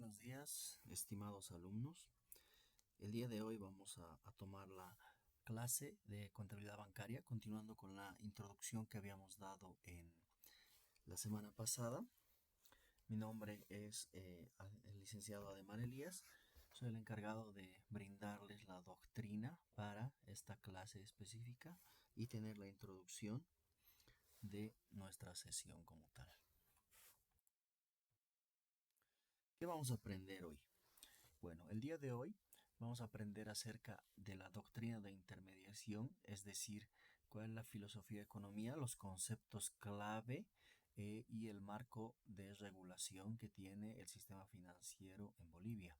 buenos días, estimados alumnos. El día de hoy vamos a tomar la clase de contabilidad bancaria, continuando con la introducción que habíamos dado en la semana pasada. Mi nombre es el licenciado Ademar Elías. Soy el encargado de brindarles la doctrina para esta clase específica y tener la introducción de nuestra sesión como tal. ¿Qué vamos a aprender hoy? Bueno, el día de hoy vamos a aprender acerca de la doctrina de intermediación, es decir, cuál es la filosofía de economía, los conceptos clave y el marco de regulación que tiene el sistema financiero en Bolivia.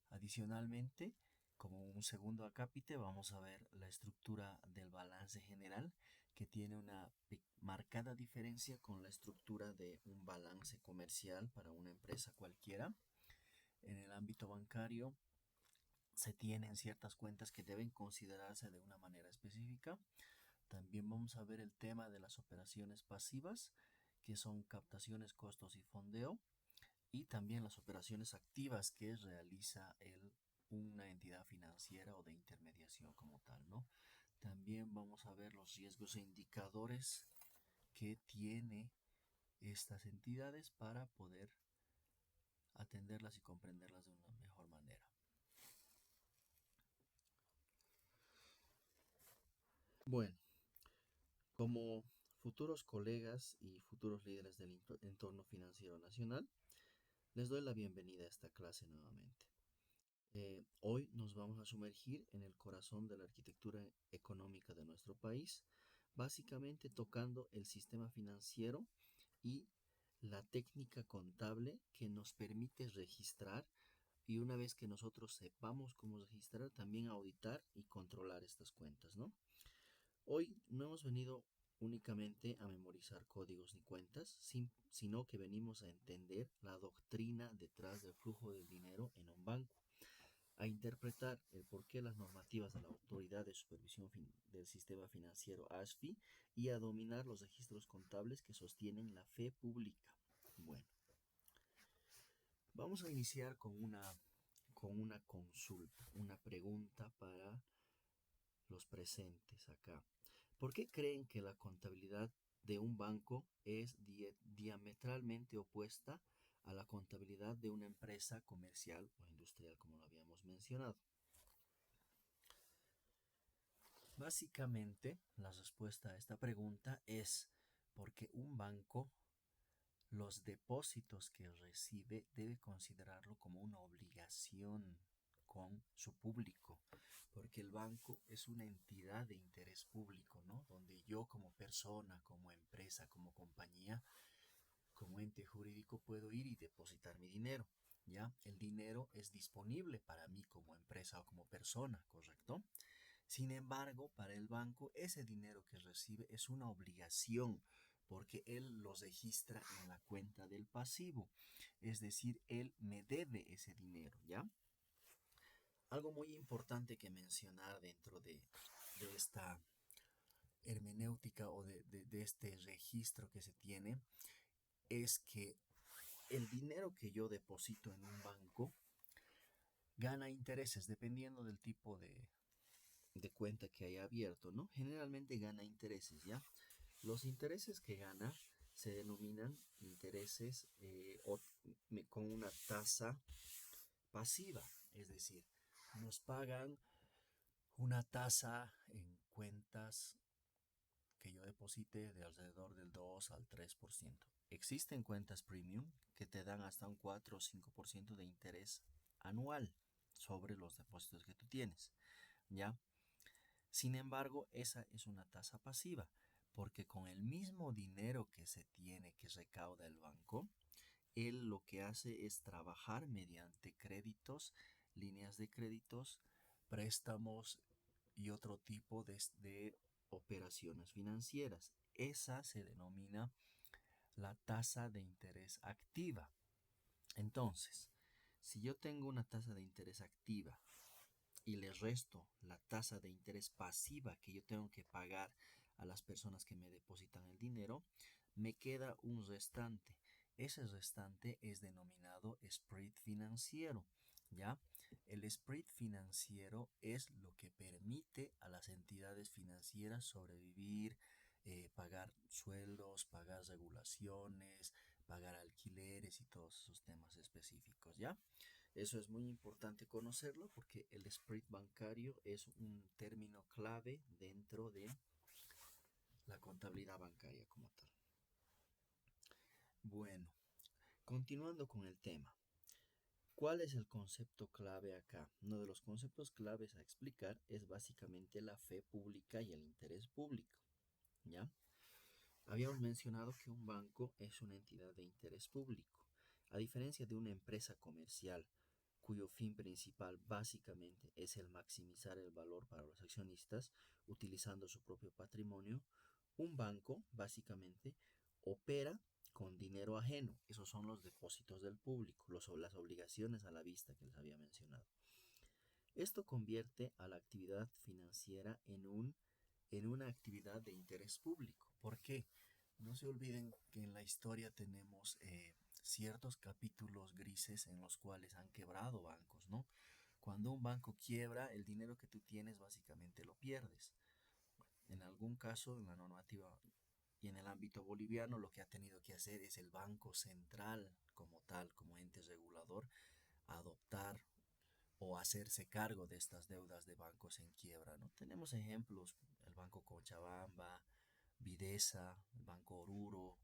Adicionalmente, como un segundo acápite, vamos a ver la estructura del balance general, que tiene una marcada diferencia con la estructura de un balance comercial para una empresa cualquiera. En el ámbito bancario se tienen ciertas cuentas que deben considerarse de una manera específica. También vamos a ver el tema de las operaciones pasivas, que son captaciones, costos y fondeo. Y también las operaciones activas que realiza una entidad financiera o de intermediación como tal, ¿no? También vamos a ver los riesgos e indicadores que tiene estas entidades para poder atenderlas y comprenderlas de una mejor manera. Bueno, como futuros colegas y futuros líderes del entorno financiero nacional, les doy la bienvenida a esta clase nuevamente. Hoy nos vamos a sumergir en el corazón de la arquitectura económica de nuestro país, básicamente tocando el sistema financiero y la técnica contable que nos permite registrar, y una vez que nosotros sepamos cómo registrar, también auditar y controlar estas cuentas, ¿no? Hoy no hemos venido únicamente a memorizar códigos ni cuentas, sino que venimos a entender la doctrina detrás del flujo del dinero en un banco, a interpretar el porqué las normativas de la Autoridad de Supervisión del Sistema Financiero ASFI y a dominar los registros contables que sostienen la fe pública. Bueno, vamos a iniciar con una consulta, una pregunta para los presentes acá. ¿Por qué creen que la contabilidad de un banco es diametralmente opuesta a la contabilidad de una empresa comercial o industrial, como lo habíamos mencionado? Básicamente, la respuesta a esta pregunta es porque un banco, los depósitos que recibe, debe considerarlo como una obligación con su público, porque el banco es una entidad de interés público, ¿no? Donde yo como persona, como empresa, como compañía, como ente jurídico puedo ir y depositar mi dinero, ¿ya? El dinero es disponible para mí como empresa o como persona, ¿correcto? Sin embargo, para el banco, ese dinero que recibe es una obligación porque él lo registra en la cuenta del pasivo. Es decir, él me debe ese dinero, ¿ya? Algo muy importante que mencionar dentro de esta hermenéutica o de este registro que se tiene es que el dinero que yo deposito en un banco gana intereses dependiendo del tipo de cuenta que haya abierto, ¿no? Generalmente gana intereses, ¿ya? Los intereses que gana se denominan intereses con una tasa pasiva, es decir, nos pagan una tasa en cuentas que yo deposite de alrededor del 2 al 3%. Existen cuentas premium que te dan hasta un 4 o 5% de interés anual sobre los depósitos que tú tienes, ¿ya? Sin embargo, esa es una tasa pasiva, porque con el mismo dinero que se tiene, que recauda el banco, él lo que hace es trabajar mediante créditos, líneas de créditos, préstamos y otro tipo de operaciones financieras. Esa se denomina la tasa de interés activa. Entonces, si yo tengo una tasa de interés activa y le resto la tasa de interés pasiva que yo tengo que pagar a las personas que me depositan el dinero, me queda un restante. Ese restante es denominado spread financiero, ¿ya? El spread financiero es lo que permite a las entidades financieras sobrevivir, pagar sueldos, pagar regulaciones, pagar alquileres y todos esos temas específicos, ¿ya? Eso es muy importante conocerlo porque el spread bancario es un término clave dentro de la contabilidad bancaria como tal. Bueno, continuando con el tema. ¿Cuál es el concepto clave acá? Uno de los conceptos claves a explicar es básicamente la fe pública y el interés público, ¿ya? Habíamos mencionado que un banco es una entidad de interés público, a diferencia de una empresa comercial cuyo fin principal básicamente es el maximizar el valor para los accionistas utilizando su propio patrimonio. Un banco básicamente opera con dinero ajeno. Esos son los depósitos del público, las obligaciones a la vista que les había mencionado. Esto convierte a la actividad financiera en una actividad de interés público. ¿Por qué? No se olviden que en la historia tenemos ciertos capítulos grises en los cuales han quebrado bancos, ¿no? Cuando un banco quiebra, el dinero que tú tienes básicamente lo pierdes. En algún caso, en la normativa y en el ámbito boliviano, lo que ha tenido que hacer es el Banco Central como tal, como ente regulador, adoptar o hacerse cargo de estas deudas de bancos en quiebra, ¿no? Tenemos ejemplos, el Banco Cochabamba, Videsa, el Banco Oruro,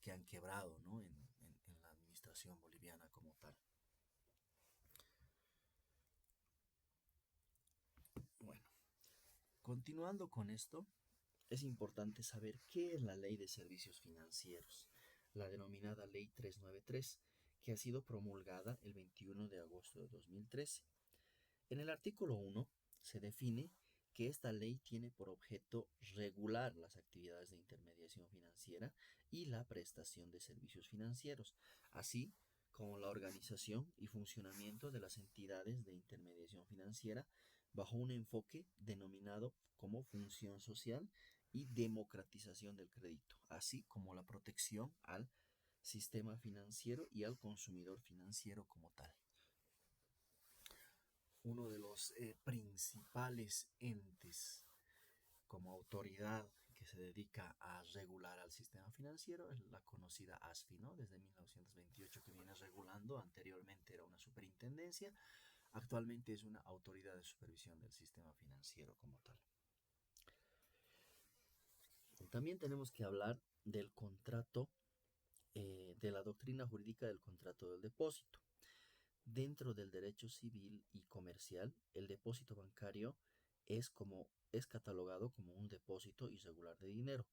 que han quebrado, ¿no? En la administración boliviana como tal. Bueno, continuando con esto, es importante saber qué es la Ley de Servicios Financieros, la denominada Ley 393, que ha sido promulgada el 21 de agosto de 2013. En el artículo 1 se define que esta ley tiene por objeto regular las actividades de intermediación financiera y la prestación de servicios financieros, así como la organización y funcionamiento de las entidades de intermediación financiera bajo un enfoque denominado como función social y democratización del crédito, así como la protección al sistema financiero y al consumidor financiero como tal. Uno de los principales entes como autoridad que se dedica a regular al sistema financiero es la conocida ASFI, ¿no? Desde 1928 que viene regulando, anteriormente era una superintendencia, actualmente es una autoridad de supervisión del sistema financiero como tal. También tenemos que hablar del contrato, de la doctrina jurídica del contrato del depósito. Dentro del derecho civil y comercial, el depósito bancario es catalogado como un depósito irregular de dinero,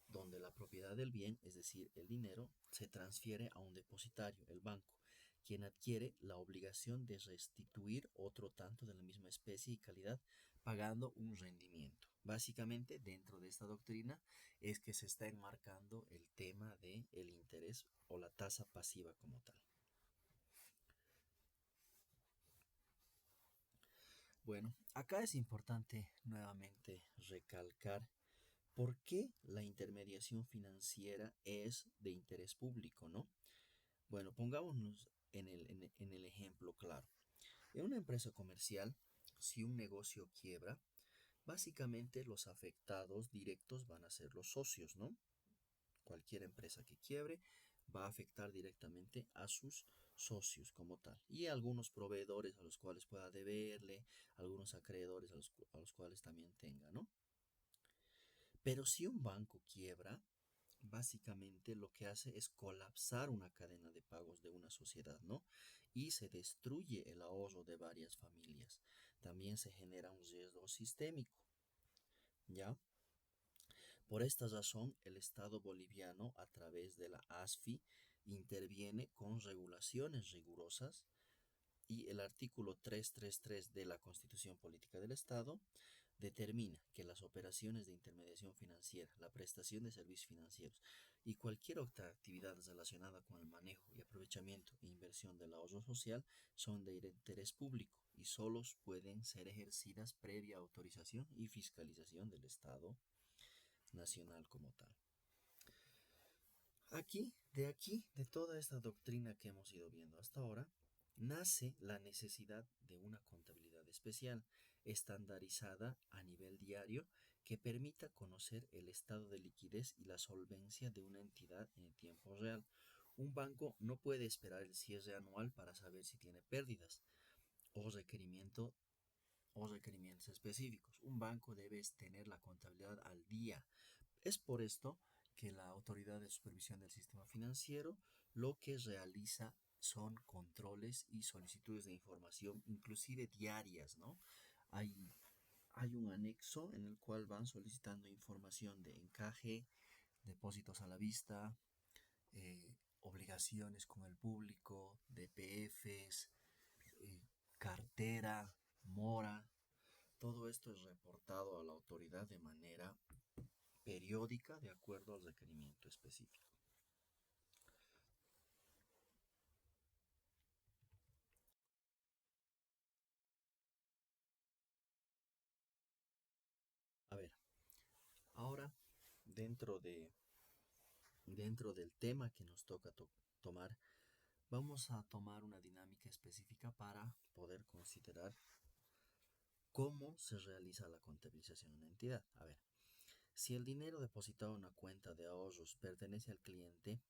donde la propiedad del bien, es decir, el dinero, se transfiere a un depositario, el banco, quien adquiere la obligación de restituir otro tanto de la misma especie y calidad, pagando un rendimiento. Básicamente, dentro de esta doctrina es que se está enmarcando el tema de el interés o la tasa pasiva como tal. Bueno, acá es importante nuevamente recalcar por qué la intermediación financiera es de interés público, ¿no? Bueno, pongámonos en el ejemplo claro. En una empresa comercial, si un negocio quiebra, básicamente los afectados directos van a ser los socios, ¿no? Cualquier empresa que quiebre va a afectar directamente a sus socios como tal y a algunos proveedores a los cuales pueda deberle, algunos acreedores a los cuales también tenga, ¿no? Pero si un banco quiebra, básicamente lo que hace es colapsar una cadena de pagos de una sociedad, ¿no? Y se destruye el ahorro de varias familias. También se genera un riesgo sistémico, ¿ya? Por esta razón, el Estado boliviano, a través de la ASFI, interviene con regulaciones rigurosas y el artículo 333 de la Constitución Política del Estado determina que las operaciones de intermediación financiera, la prestación de servicios financieros y cualquier otra actividad relacionada con el manejo y aprovechamiento e inversión del ahorro social son de interés público y solo pueden ser ejercidas previa autorización y fiscalización del Estado nacional como tal. De toda esta doctrina que hemos ido viendo hasta ahora, nace la necesidad de una contabilidad especial, estandarizada a nivel diario, que permita conocer el estado de liquidez y la solvencia de una entidad en tiempo real. Un banco no puede esperar el cierre anual para saber si tiene pérdidas o requerimientos específicos. Un banco debe tener la contabilidad al día. Es por esto que la Autoridad de Supervisión del Sistema Financiero lo que realiza son controles y solicitudes de información, inclusive diarias, ¿no? Hay, hay un anexo en el cual van solicitando información de encaje, depósitos a la vista, obligaciones con el público, DPFs, cartera, mora. Todo esto es reportado a la autoridad de manera periódica de acuerdo al requerimiento específico. A ver, ahora dentro de dentro del tema que nos toca tomar, vamos a tomar una dinámica específica para poder considerar cómo se realiza la contabilización en una entidad. A ver, si el dinero depositado en una cuenta de ahorros pertenece al cliente,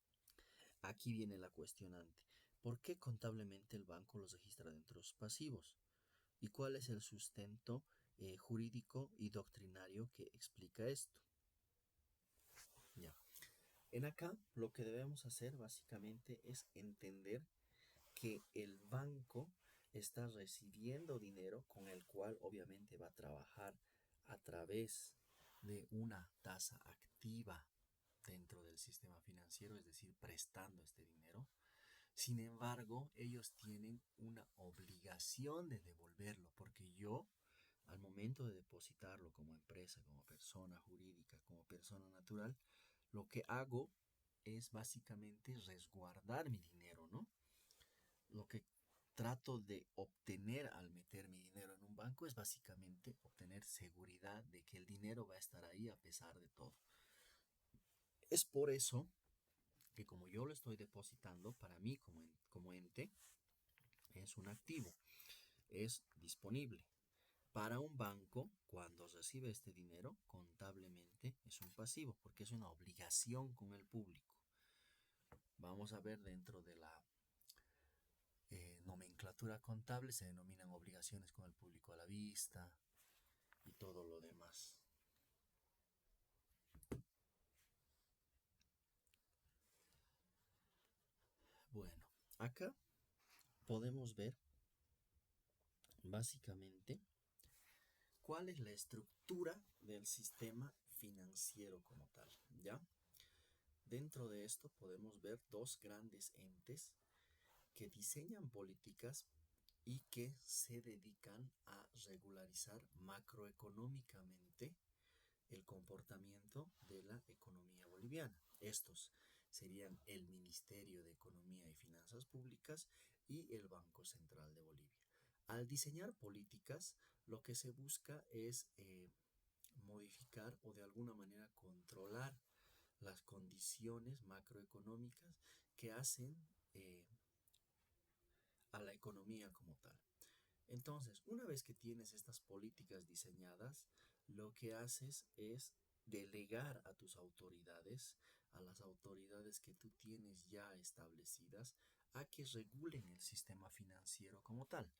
aquí viene la cuestionante. ¿Por qué contablemente el banco los registra dentro de los pasivos? ¿Y cuál es el sustento jurídico y doctrinario que explica esto? Ya. En acá lo que debemos hacer básicamente es entender que el banco está recibiendo dinero con el cual obviamente va a trabajar a través de una tasa activa dentro del sistema financiero, es decir, prestando este dinero. Sin embargo, ellos tienen una obligación de devolverlo, porque yo, al momento de depositarlo como empresa, como persona jurídica, como persona natural, lo que hago es básicamente resguardar mi dinero, ¿no? Lo que trato de obtener al meter mi dinero en un banco es básicamente obtener seguridad de que el dinero va a estar ahí a pesar de todo. Es por eso que como yo lo estoy depositando, para mí como ente, es un activo, es disponible. Para un banco, cuando recibe este dinero, contablemente es un pasivo, porque es una obligación con el público. Vamos a ver dentro de la nomenclatura contable, se denominan obligaciones con el público a la vista y todo lo demás. Bueno, acá podemos ver básicamente cuál es la estructura del sistema financiero como tal, ¿ya? Dentro de esto podemos ver dos grandes entes que diseñan políticas y que se dedican a regularizar macroeconómicamente el comportamiento de la economía boliviana. Estos serían el Ministerio de Economía y Finanzas Públicas y el Banco Central de Bolivia. Al diseñar políticas, lo que se busca es modificar o de alguna manera controlar las condiciones macroeconómicas que hacen a la economía como tal. Entonces, una vez que tienes estas políticas diseñadas, lo que haces es delegar a tus autoridades, a las autoridades que tú tienes ya establecidas, a que regulen el sistema financiero como tal.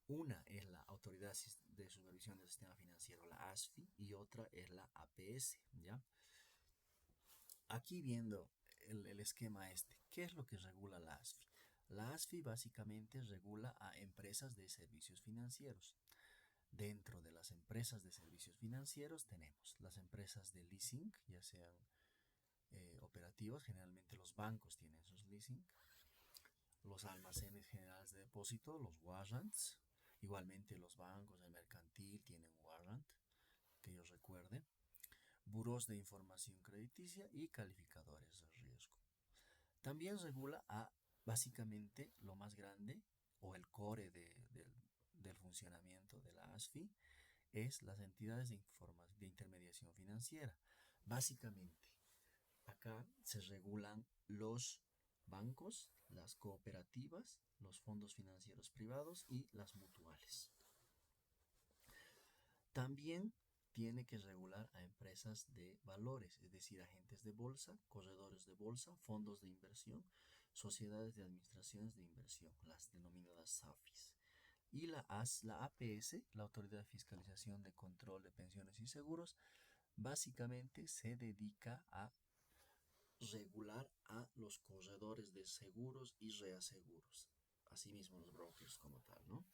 Una es la Autoridad de Supervisión del Sistema Financiero, la ASFI, y otra es la APS, ¿ya? Aquí viendo el esquema este, ¿qué es lo que regula la ASFI? La ASFI básicamente regula a empresas de servicios financieros. Dentro de las empresas de servicios financieros tenemos las empresas de leasing, ya sean operativos, generalmente los bancos tienen sus leasing, los almacenes generales de depósito, los warrants, igualmente los bancos, el mercantil tienen warrant, que yo recuerde, buros de información crediticia y calificadores de riesgo. También regula a básicamente lo más grande o el core del funcionamiento de la ASFI es las entidades de intermediación financiera. Básicamente, acá se regulan los bancos, las cooperativas, los fondos financieros privados y las mutuales. También tiene que regular a empresas de valores, es decir, agentes de bolsa, corredores de bolsa, fondos de inversión, sociedades de administraciones de inversión, las denominadas SAFIs. Y la APS, la Autoridad de Fiscalización de Control de Pensiones y Seguros, básicamente se dedica a regular a los corredores de seguros y reaseguros, asimismo los brokers como tal, ¿no?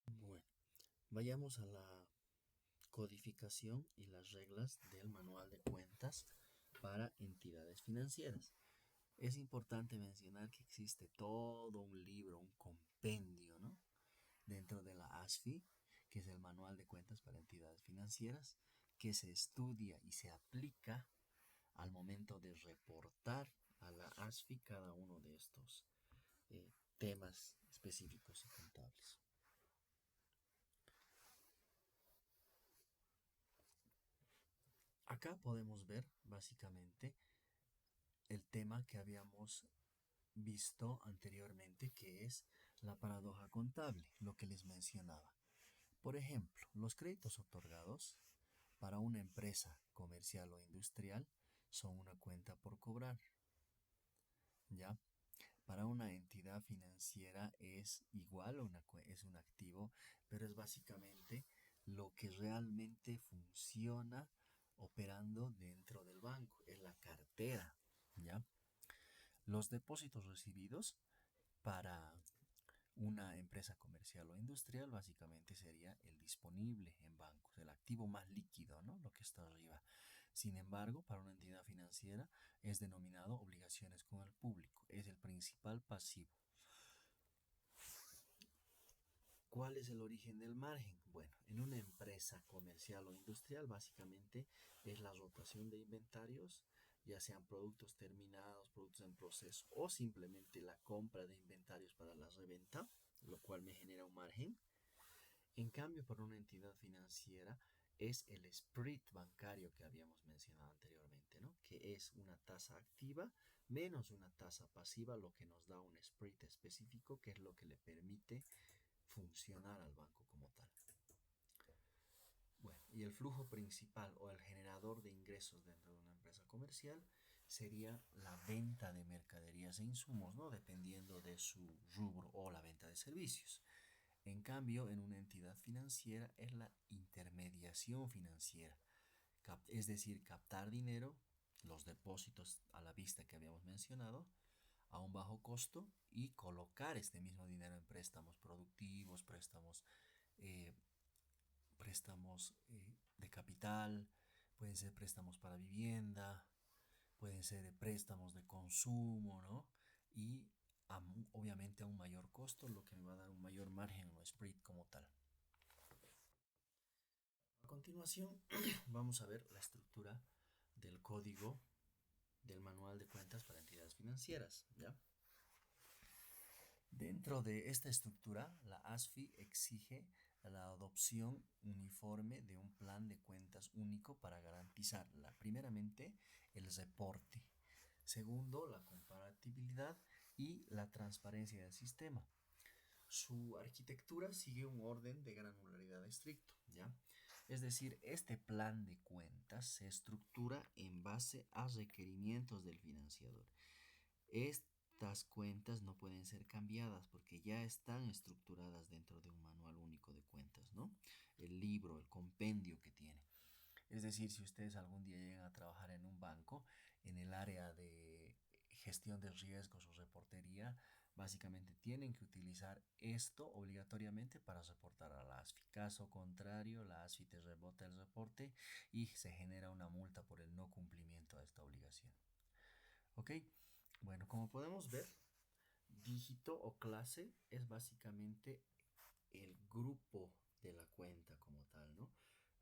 Bueno, vayamos a la codificación y las reglas del manual de cuentas para entidades financieras. Es importante mencionar que existe todo un libro, un compendio, ¿no? Dentro de la ASFI, que es el manual de cuentas para entidades financieras, que se estudia y se aplica al momento de reportar a la ASFI cada uno de estos temas específicos y contables. Acá podemos ver básicamente el tema que habíamos visto anteriormente, que es la paradoja contable, lo que les mencionaba. Por ejemplo, los créditos otorgados para una empresa comercial o industrial son una cuenta por cobrar, ¿ya? Para una entidad financiera es igual, es un activo, pero es básicamente lo que realmente funciona operando dentro del banco, es la cartera, ¿ya? Los depósitos recibidos para una empresa comercial o industrial básicamente sería el disponible en bancos, el activo más líquido, ¿no? Lo que está arriba. Sin embargo, para una entidad financiera es denominado obligaciones con el público, es el principal pasivo. ¿Cuál es el origen del margen? Bueno, en una empresa comercial o industrial básicamente es la rotación de inventarios, ya sean productos terminados, productos en proceso o simplemente la compra de inventarios para la reventa, lo cual me genera un margen. En cambio, para una entidad financiera es el spread bancario que habíamos mencionado anteriormente, ¿no? Que es una tasa activa menos una tasa pasiva, lo que nos da un spread específico, que es lo que le permite funcionar al banco como tal. Bueno, y el flujo principal o el generador de ingresos dentro de una empresa comercial sería la venta de mercaderías e insumos, ¿no? Dependiendo de su rubro, o la venta de servicios. En cambio, en una entidad financiera es la intermediación financiera, es decir, captar dinero, los depósitos a la vista que habíamos mencionado, a un bajo costo y colocar este mismo dinero en préstamos productivos, eh, préstamos de capital, pueden ser préstamos para vivienda, pueden ser préstamos de consumo, ¿no? Y obviamente a un mayor costo, lo que me va a dar un mayor margen o spread como tal. A continuación, vamos a ver la estructura del código del manual de cuentas para entidades financieras, ¿ya? Dentro de esta estructura, la ASFI exige la adopción uniforme de un plan de cuentas único para garantizar, primeramente, el reporte. Segundo, la comparatibilidad y la transparencia del sistema. Su arquitectura sigue un orden de granularidad estricto, ¿ya? Es decir, este plan de cuentas se estructura en base a requerimientos del financiador. Estas cuentas no pueden ser cambiadas porque ya están estructuradas dentro de un manual único de cuentas, ¿no? El libro, el compendio que tiene. Es decir, si ustedes algún día llegan a trabajar en un banco, en el área de gestión de riesgos o reportería, básicamente tienen que utilizar esto obligatoriamente para reportar a la ASFI. Caso contrario, la ASFI te rebota el reporte y se genera una multa por el no cumplimiento de esta obligación. ¿Ok? Bueno, como podemos ver, dígito o clase es básicamente el grupo de la cuenta como tal, ¿no?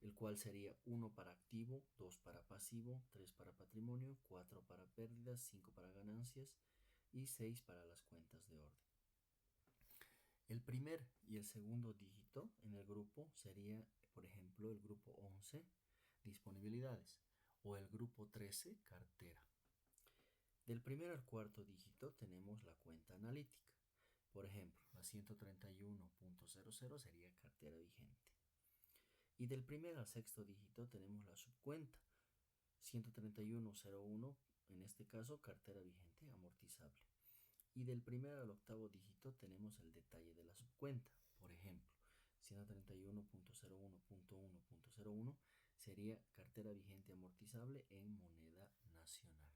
El cual sería 1 para activo, 2 para pasivo, 3 para patrimonio, 4 para pérdidas, 5 para ganancias y 6 para las cuentas de orden. El primer y el segundo dígito en el grupo sería, por ejemplo, el grupo 11 disponibilidades. O el grupo 13, cartera. Del primer al cuarto dígito tenemos la cuenta analítica. Por ejemplo, la 131.00 sería cartera vigente. Y del primer al sexto dígito tenemos la subcuenta. 131.01, en este caso, cartera vigente amortizable. Y del primer al octavo dígito tenemos el detalle de la subcuenta. Por ejemplo, 131.01.1.01 sería cartera vigente amortizable en moneda nacional.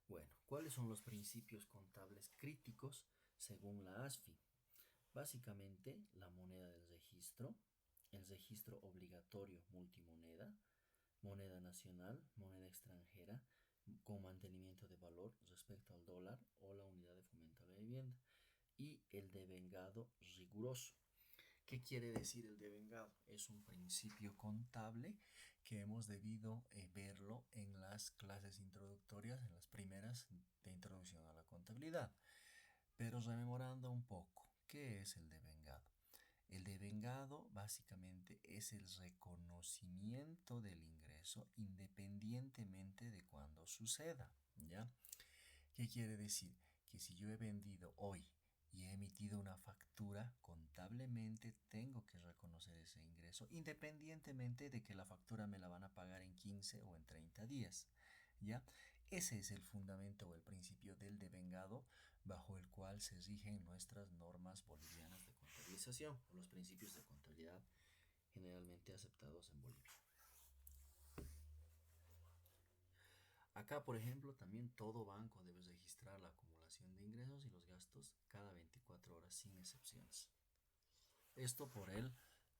Bueno, ¿cuáles son los principios contables críticos según la ASFI? Básicamente, la moneda del registro, el registro obligatorio multimoneda, moneda nacional, moneda extranjera, con mantenimiento de valor respecto al dólar o la unidad de fomento a la vivienda, y el devengado riguroso. ¿Qué quiere decir el devengado? Es un principio contable que hemos debido verlo en las clases introductorias, en las primeras de introducción a la contabilidad. Pero rememorando un poco, ¿qué es el devengado? El devengado básicamente es el reconocimiento del ingreso independientemente de cuándo suceda, ¿ya? ¿Qué quiere decir? Que si yo he vendido hoy y he emitido una factura, contablemente tengo que reconocer ese ingreso independientemente de que la factura me la van a pagar en 15 o en 30 días, ¿ya? Ese es el fundamento o el principio del devengado bajo el cual se rigen nuestras normas bolivianas de contabilización o los principios de contabilidad generalmente aceptados en Bolivia. Acá, por ejemplo, también todo banco debe registrar la acumulación de ingresos y los gastos cada 24 horas sin excepciones. Esto por el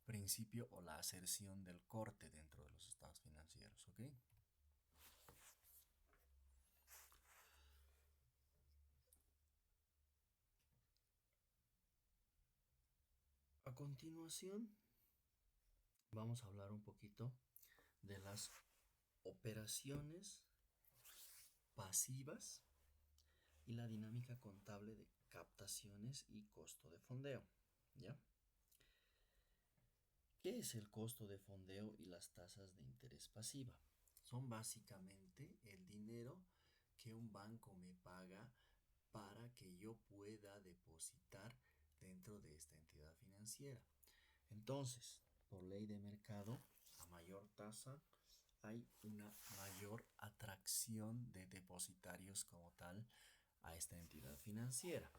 principio o la aserción del corte dentro de los estados financieros, ¿ok? A continuación, vamos a hablar un poquito de las operaciones pasivas y la dinámica contable de captaciones y costo de fondeo, ¿ya? ¿Qué es el costo de fondeo y las tasas de interés pasiva? Son básicamente el dinero que un banco me paga para que yo pueda depositar dentro de esta entidad financiera. Entonces, por ley de mercado, a mayor tasa hay una mayor atracción de depositarios como tal a esta entidad financiera.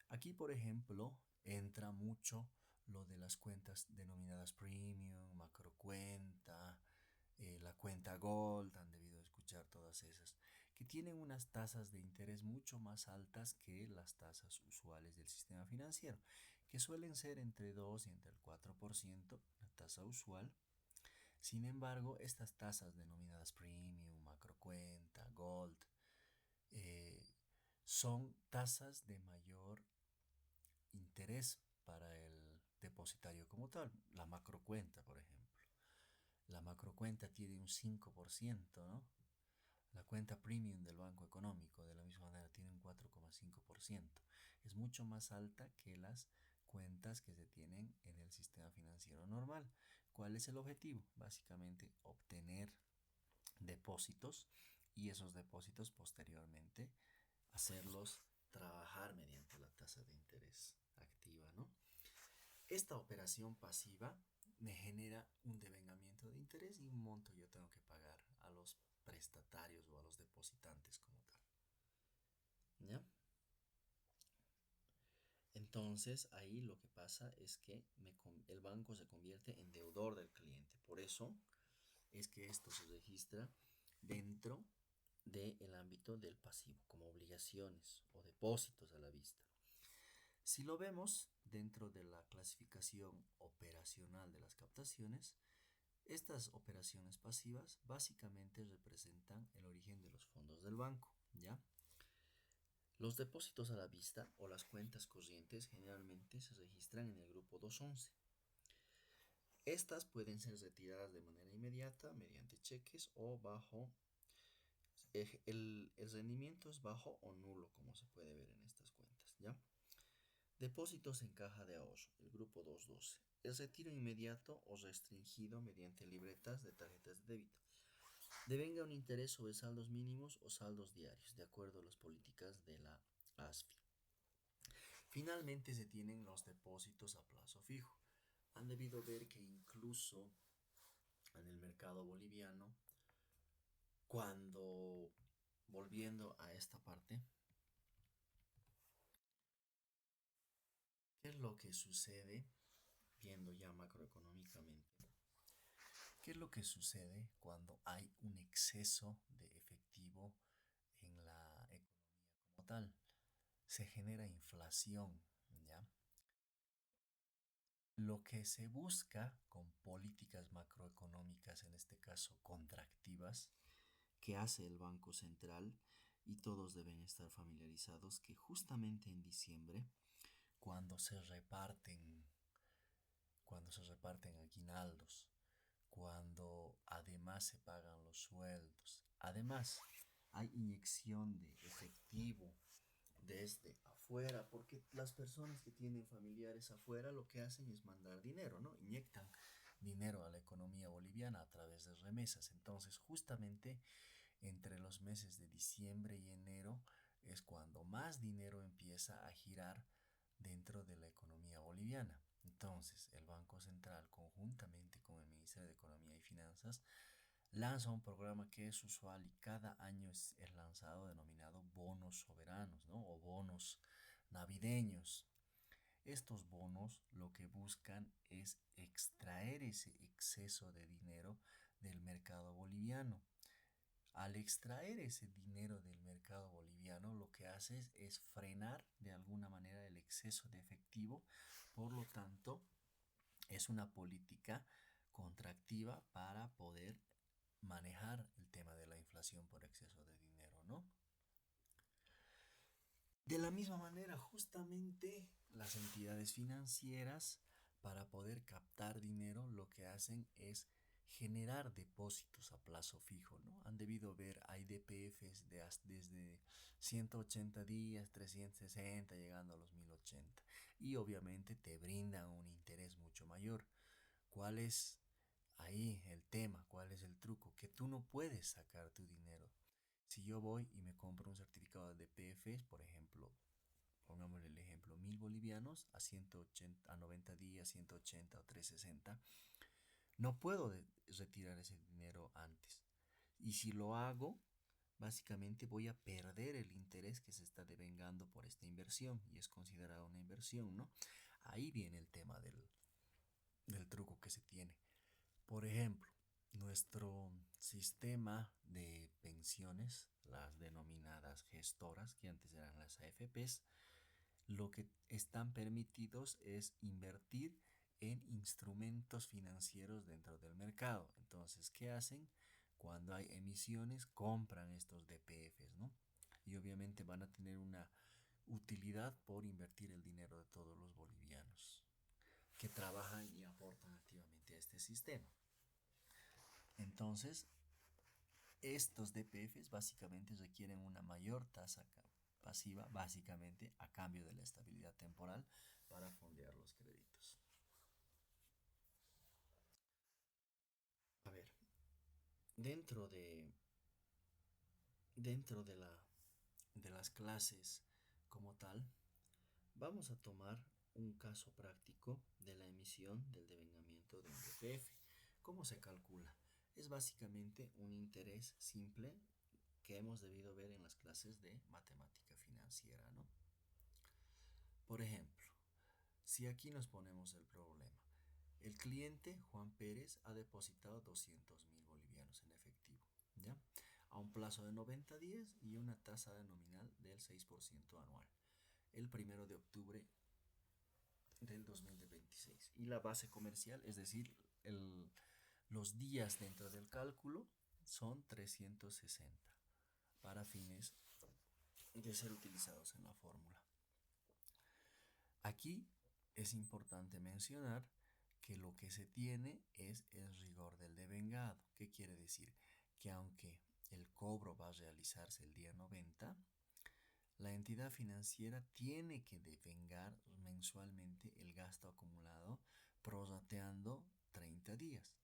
Aquí, por ejemplo, entra mucho lo de las cuentas denominadas premium, macrocuenta, la cuenta Gold, han debido escuchar todas esas, que tienen unas tasas de interés mucho más altas que las tasas usuales del sistema financiero, que suelen ser entre 2 y entre el 4%, la tasa usual. Sin embargo, estas tasas denominadas premium, macrocuenta, Gold, eh, son tasas de mayor interés para el depositario como tal. La macrocuenta, por ejemplo. La macrocuenta tiene un 5%, ¿no? La cuenta premium del Banco Económico, de la misma manera, tiene un 4,5%. Es mucho más alta que las cuentas que se tienen en el sistema financiero normal. ¿Cuál es el objetivo? Básicamente, obtener depósitos y esos depósitos posteriormente hacerlos trabajar mediante la tasa de interés activa, ¿no? Esta operación pasiva me genera un devengamiento de interés y un monto yo tengo que pagar a los prestatarios o a los depositantes como tal. ¿Ya? Entonces ahí lo que pasa es que el banco se convierte en deudor del cliente. Por eso es que esto se registra dentro del ámbito del pasivo, como obligaciones o depósitos a la vista. Si lo vemos dentro de la clasificación operacional de las captaciones, estas operaciones pasivas básicamente representan el origen de los fondos del banco, ¿ya? Los depósitos a la vista o las cuentas corrientes generalmente se registran en el grupo 211. Estas pueden ser retiradas de manera inmediata mediante cheques o bajo. El rendimiento es bajo o nulo, como se puede ver en estas cuentas, ¿ya? Depósitos en caja de ahorro, el grupo 212. El retiro inmediato o restringido mediante libretas de tarjetas de débito. Devenga un interés sobre saldos mínimos o saldos diarios, de acuerdo a las políticas de la ASFI. Finalmente se tienen los depósitos a plazo fijo. Han debido ver que incluso en el mercado boliviano, cuando, volviendo a esta parte, ¿qué es lo que sucede? Viendo ya macroeconómicamente, ¿qué es lo que sucede cuando hay un exceso de efectivo en la economía como tal? Se genera inflación, ¿ya? Lo que se busca con políticas macroeconómicas, en este caso contractivas, que hace el Banco Central, y todos deben estar familiarizados que justamente en diciembre, cuando se reparten, cuando se reparten aguinaldos, cuando además se pagan los sueldos, además hay inyección de efectivo desde afuera, porque las personas que tienen familiares afuera lo que hacen es mandar dinero, ¿no? Inyectan dinero a la economía boliviana a través de remesas. Entonces, justamente entre los meses de diciembre y enero es cuando más dinero empieza a girar dentro de la economía boliviana. Entonces, el Banco Central, conjuntamente con el Ministerio de Economía y Finanzas, lanza un programa que es usual y cada año es lanzado denominado bonos soberanos, ¿no? O bonos navideños. Estos bonos lo que buscan es extraer ese exceso de dinero del mercado boliviano. Al extraer ese dinero del mercado boliviano, lo que hace es frenar de alguna manera el exceso de efectivo. Por lo tanto, es una política contractiva para poder manejar el tema de la inflación por exceso de dinero, ¿no? De la misma manera, justamente las entidades financieras, para poder captar dinero, lo que hacen es generar depósitos a plazo fijo, ¿no? Han debido ver, hay DPFs desde 180 días, 360, llegando a los 1080. Y obviamente te brindan un interés mucho mayor. ¿Cuál es ahí el tema? ¿Cuál es el truco? Que tú no puedes sacar tu dinero. Si yo voy y me compro un certificado de DPFs, por ejemplo, pongámosle el ejemplo, 1000 bolivianos a 180, a 90 días, 180 o 360, no puedo retirar ese dinero antes. Y si lo hago, básicamente voy a perder el interés que se está devengando por esta inversión y es considerada una inversión, ¿no? Ahí viene el tema del truco que se tiene. Por ejemplo, nuestro sistema de pensiones, las denominadas gestoras, que antes eran las AFPs, lo que están permitidos es invertir en instrumentos financieros dentro del mercado. Entonces, ¿qué hacen? Cuando hay emisiones, compran estos DPFs, ¿no? Y obviamente van a tener una utilidad por invertir el dinero de todos los bolivianos que trabajan y aportan activamente a este sistema. Entonces, estos DPFs básicamente requieren una mayor tasa pasiva, básicamente a cambio de la estabilidad temporal para fondear los créditos. A ver, dentro de, dentro de las clases como tal, vamos a tomar un caso práctico de la emisión del devengamiento de un DPF. ¿Cómo se calcula? Es básicamente un interés simple que hemos debido ver en las clases de matemática financiera, ¿no? Por ejemplo, si aquí nos ponemos el problema, el cliente Juan Pérez ha depositado 200.000 bolivianos en efectivo, ¿ya? A un plazo de 90 días y una tasa de nominal del 6% anual, el 1 de octubre del 2026. Y la base comercial, es decir, los días dentro del cálculo son 360 para fines de ser utilizados en la fórmula. Aquí es importante mencionar que lo que se tiene es el rigor del devengado. ¿Qué quiere decir? Que aunque el cobro va a realizarse el día 90, la entidad financiera tiene que devengar mensualmente el gasto acumulado prorrateando 30 días.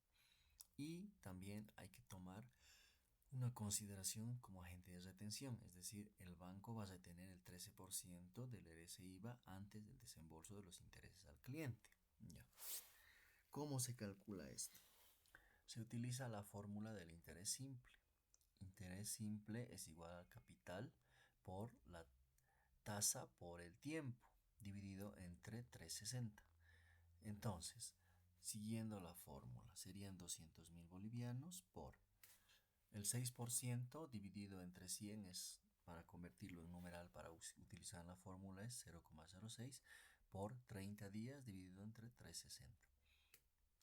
Y también hay que tomar una consideración como agente de retención, es decir, el banco va a retener el 13% del RSIVA antes del desembolso de los intereses al cliente. Ya. ¿Cómo se calcula esto? Se utiliza la fórmula del interés simple. Interés simple es igual al capital por la tasa por el tiempo, dividido entre 360. Entonces, siguiendo la fórmula, serían 200.000 bolivianos por el 6% dividido entre 100 es, para convertirlo en numeral para utilizar la fórmula, es 0,06 por 30 días dividido entre 360.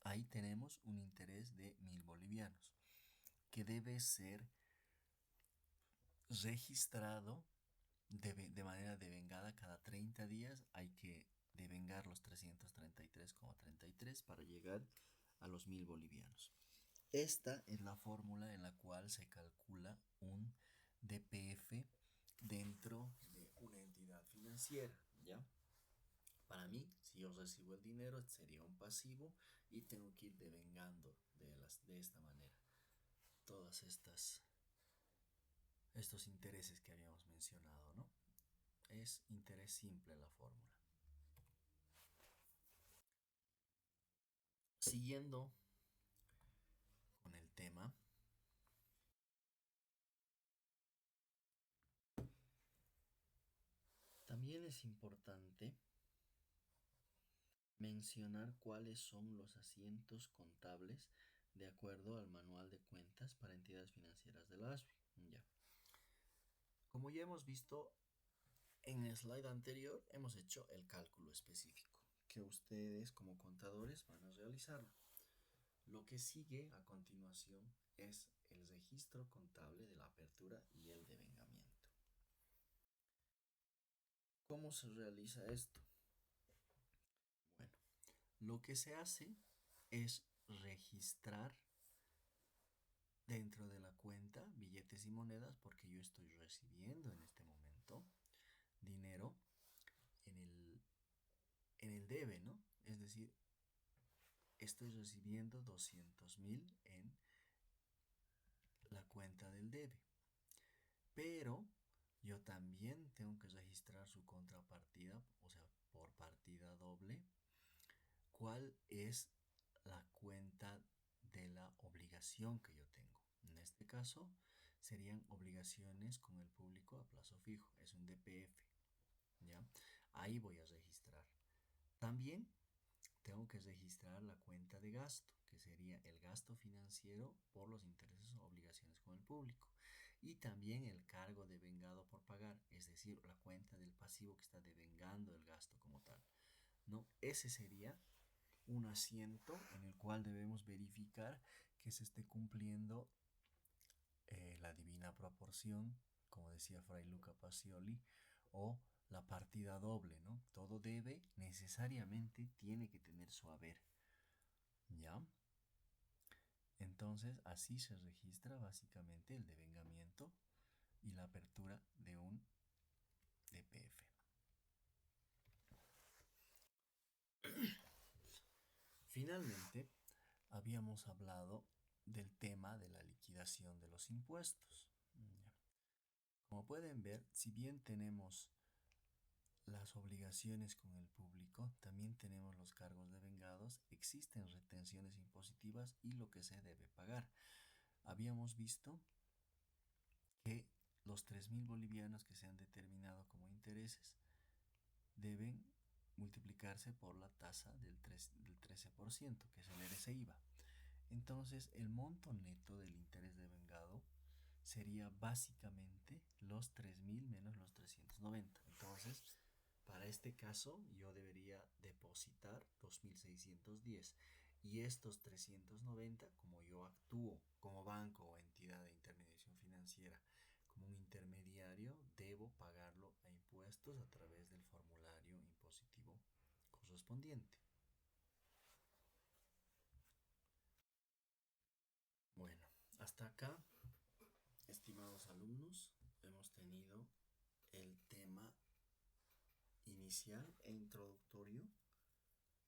Ahí tenemos un interés de 1.000 bolivianos que debe ser registrado de manera devengada cada 30 días. Hay que devengar los 333,33 para llegar a los 1.000 bolivianos. Esta es la fórmula en la cual se calcula un DPF dentro de una entidad financiera, ¿ya? Para mí, si yo recibo el dinero, sería un pasivo y tengo que ir devengando de esta manera todas estos intereses que habíamos mencionado, ¿no? Es interés simple la fórmula. Siguiendo con el tema, también es importante mencionar cuáles son los asientos contables de acuerdo al manual de cuentas para entidades financieras de la ASFI. Ya. Como ya hemos visto en el slide anterior, hemos hecho el cálculo específico que ustedes como contadores van a realizarlo. Lo que sigue a continuación es el registro contable de la apertura y el devengamiento. ¿Cómo se realiza esto? Bueno, lo que se hace es registrar dentro de la cuenta billetes y monedas, porque yo estoy recibiendo en este momento dinero en el debe, ¿no? Es decir, estoy recibiendo 200.000 en la cuenta del debe, pero yo también tengo que registrar su contrapartida, o sea, por partida doble, cuál es la cuenta de la obligación que yo tengo. En este caso serían obligaciones con el público a plazo fijo, es un DPF, ¿ya? Ahí voy a registrar. También tengo que registrar la cuenta de gasto, que sería el gasto financiero por los intereses o obligaciones con el público. Y también el cargo devengado por pagar, es decir, la cuenta del pasivo que está devengando el gasto como tal, ¿no? Ese sería un asiento en el cual debemos verificar que se esté cumpliendo la divina proporción, como decía Fray Luca Pacioli, o la partida doble, ¿no? Todo debe necesariamente tiene que tener su haber, ¿ya? Entonces así se registra básicamente el devengamiento y la apertura de un DPF. Finalmente, habíamos hablado del tema de la liquidación de los impuestos. Como pueden ver, si bien tenemos las obligaciones con el público, también tenemos los cargos devengados, existen retenciones impositivas y lo que se debe pagar. Habíamos visto que los 3.000 bolivianos que se han determinado como intereses deben multiplicarse por la tasa del 13%, que es el RSIVA. Entonces, el monto neto del interés devengado sería básicamente los 3.000 menos los 390. Entonces, para este caso, yo debería depositar 2.610. Y estos 390, como yo actúo como banco o entidad de intermediación financiera, como un intermediario, debo pagarlo a impuestos a través del formulario impositivo correspondiente. Bueno, hasta acá, estimados alumnos, hemos tenido el tema inicial e introductorio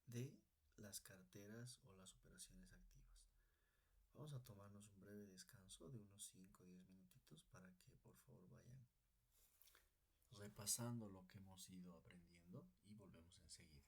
de las carteras o las operaciones activas. Vamos a tomarnos un breve descanso de unos 5 o 10 minutitos para que por favor vayan repasando lo que hemos ido aprendiendo y volvemos enseguida.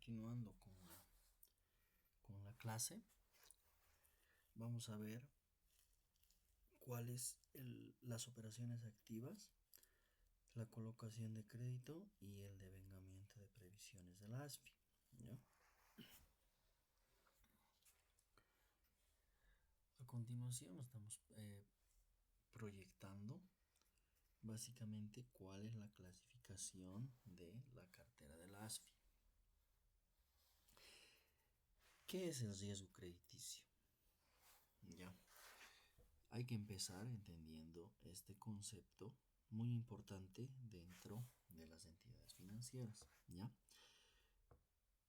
continuando con la clase, vamos a ver cuáles las operaciones activas, la colocación de crédito y el devengamiento de previsiones de la ASFI, ¿ya? A continuación estamos proyectando básicamente cuál es la clasificación de la cartera de la ASFI. ¿Qué es el riesgo crediticio? Ya. Hay que empezar entendiendo este concepto muy importante dentro de las entidades financieras, ¿ya?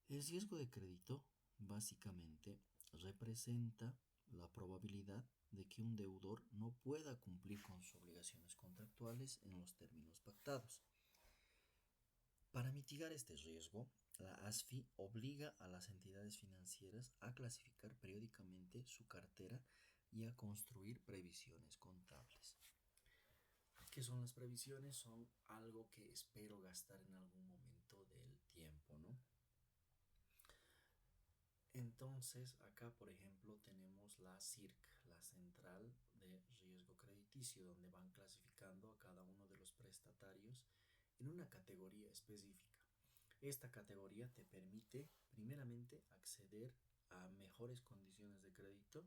El riesgo de crédito básicamente representa la probabilidad de que un deudor no pueda cumplir con sus obligaciones contractuales en los términos pactados. Para mitigar este riesgo, la ASFI obliga a las entidades financieras a clasificar periódicamente su cartera y a construir previsiones contables. ¿Qué son las previsiones? Son algo que espero gastar en algún momento del tiempo, ¿no? Entonces, acá, por ejemplo, tenemos la CIRC, la Central de Riesgo Crediticio, donde van clasificando a cada uno de los prestatarios en una categoría específica. Esta categoría te permite, primeramente, acceder a mejores condiciones de crédito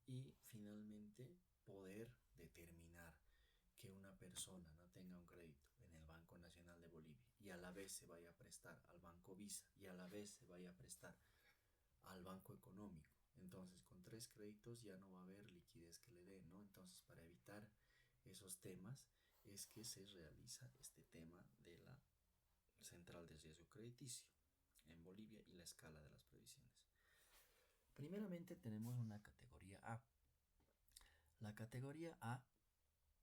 y, finalmente, poder determinar que una persona no tenga un crédito en el Banco Nacional de Bolivia y a la vez se vaya a prestar al Banco Visa y a la vez se vaya a prestar al Banco Económico. Entonces, con 3 créditos ya no va a haber liquidez que le dé, ¿no? Entonces, para evitar esos temas es que se realiza este tema de la Central de Riesgo Crediticio en Bolivia y la escala de las previsiones. Primeramente tenemos una categoría A. La categoría A,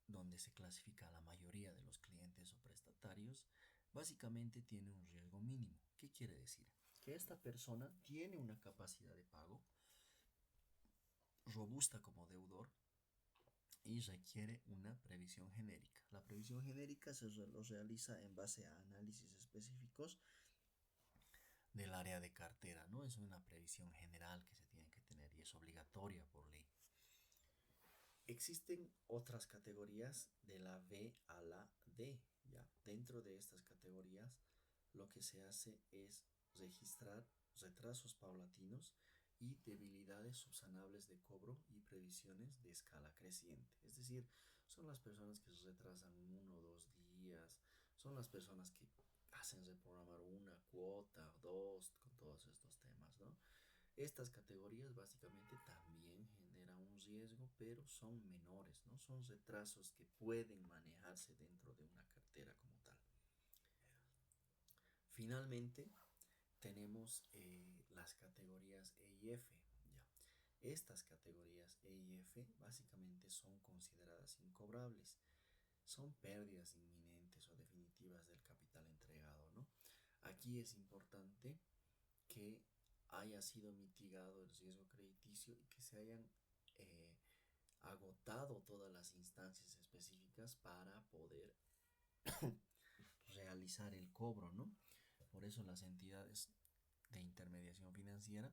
donde se clasifica la mayoría de los clientes o prestatarios, básicamente tiene un riesgo mínimo. ¿Qué quiere decir? Que esta persona tiene una capacidad de pago robusta como deudor y requiere una previsión genérica. La previsión genérica se lo realiza en base a análisis específicos del área de cartera, ¿no? Es una previsión general que se tiene que tener y es obligatoria por ley. Existen otras categorías de la B a la D, ¿ya? Dentro de estas categorías lo que se hace es registrar retrasos paulatinos y debilidades subsanables de cobro y previsiones de escala creciente. Es decir, son las personas que se retrasan 1 o 2 días, son las personas que hacen reprogramar una cuota, dos, con todos estos temas, ¿no? Estas categorías básicamente también generan un riesgo, pero son menores, ¿no? Son retrasos que pueden manejarse dentro de una cartera como tal. Finalmente, tenemos las categorías E y F. ¿Ya? Estas categorías E y F básicamente son consideradas incobrables. Son pérdidas inminentes o definitivas del capital entregado, ¿no? Aquí es importante que haya sido mitigado el riesgo crediticio y que se hayan agotado todas las instancias específicas para poder realizar el cobro, ¿no? Por eso las entidades de intermediación financiera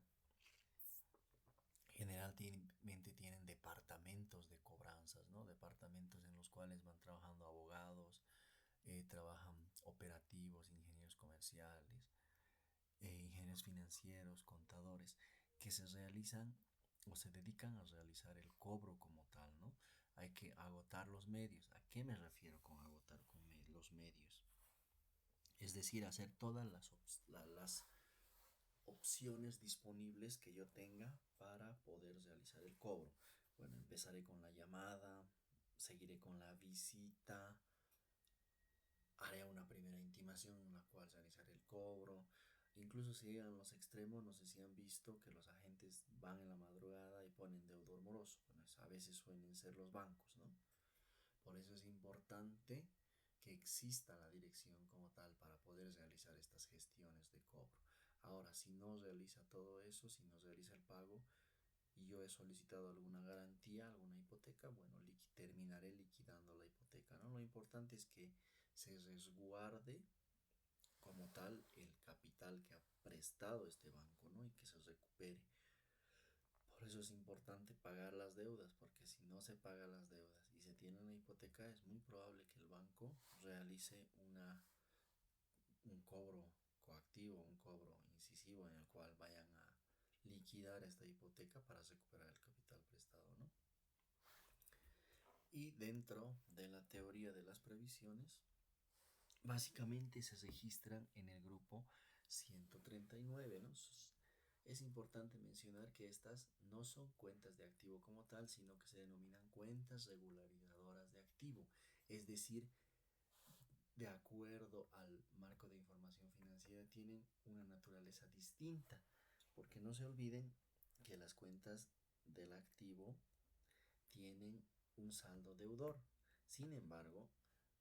generalmente tienen departamentos de cobranzas, ¿no? Departamentos en los cuales van trabajando abogados, trabajan operativos, ingenieros comerciales, ingenieros financieros, contadores, que se realizan o se dedican a realizar el cobro como tal, ¿no? Hay que agotar los medios. ¿A qué me refiero con agotar los medios? Es decir, hacer todas las opciones disponibles que yo tenga para poder realizar el cobro. Bueno, empezaré con la llamada, seguiré con la visita, haré una primera intimación en la cual realizaré el cobro. Incluso si llegan a los extremos, no sé si han visto que los agentes van en la madrugada y ponen deudor moroso. Bueno, a veces suelen ser los bancos, ¿no? Por eso es importante que exista la dirección como tal para poder realizar estas gestiones de cobro. Ahora, si no realiza todo eso, si no realiza el pago y yo he solicitado alguna garantía, alguna hipoteca, bueno, terminaré liquidando la hipoteca, ¿no? Lo importante es que se resguarde como tal el capital que ha prestado este banco, ¿no? Y que se recupere. Por eso es importante pagar las deudas, porque si no se pagan las deudas y se tiene una hipoteca, es muy probable que el banco realice un cobro coactivo, un cobro incisivo en el cual vayan a liquidar esta hipoteca para recuperar el capital prestado, ¿no? Y dentro de la teoría de las previsiones, básicamente se registran en el grupo 139, ¿no? Es importante mencionar que estas no son cuentas de activo como tal, sino que se denominan cuentas regularizadoras de activo, es decir, de acuerdo al marco de información financiera, tienen una naturaleza distinta, porque no se olviden que las cuentas del activo tienen un saldo deudor. Sin embargo,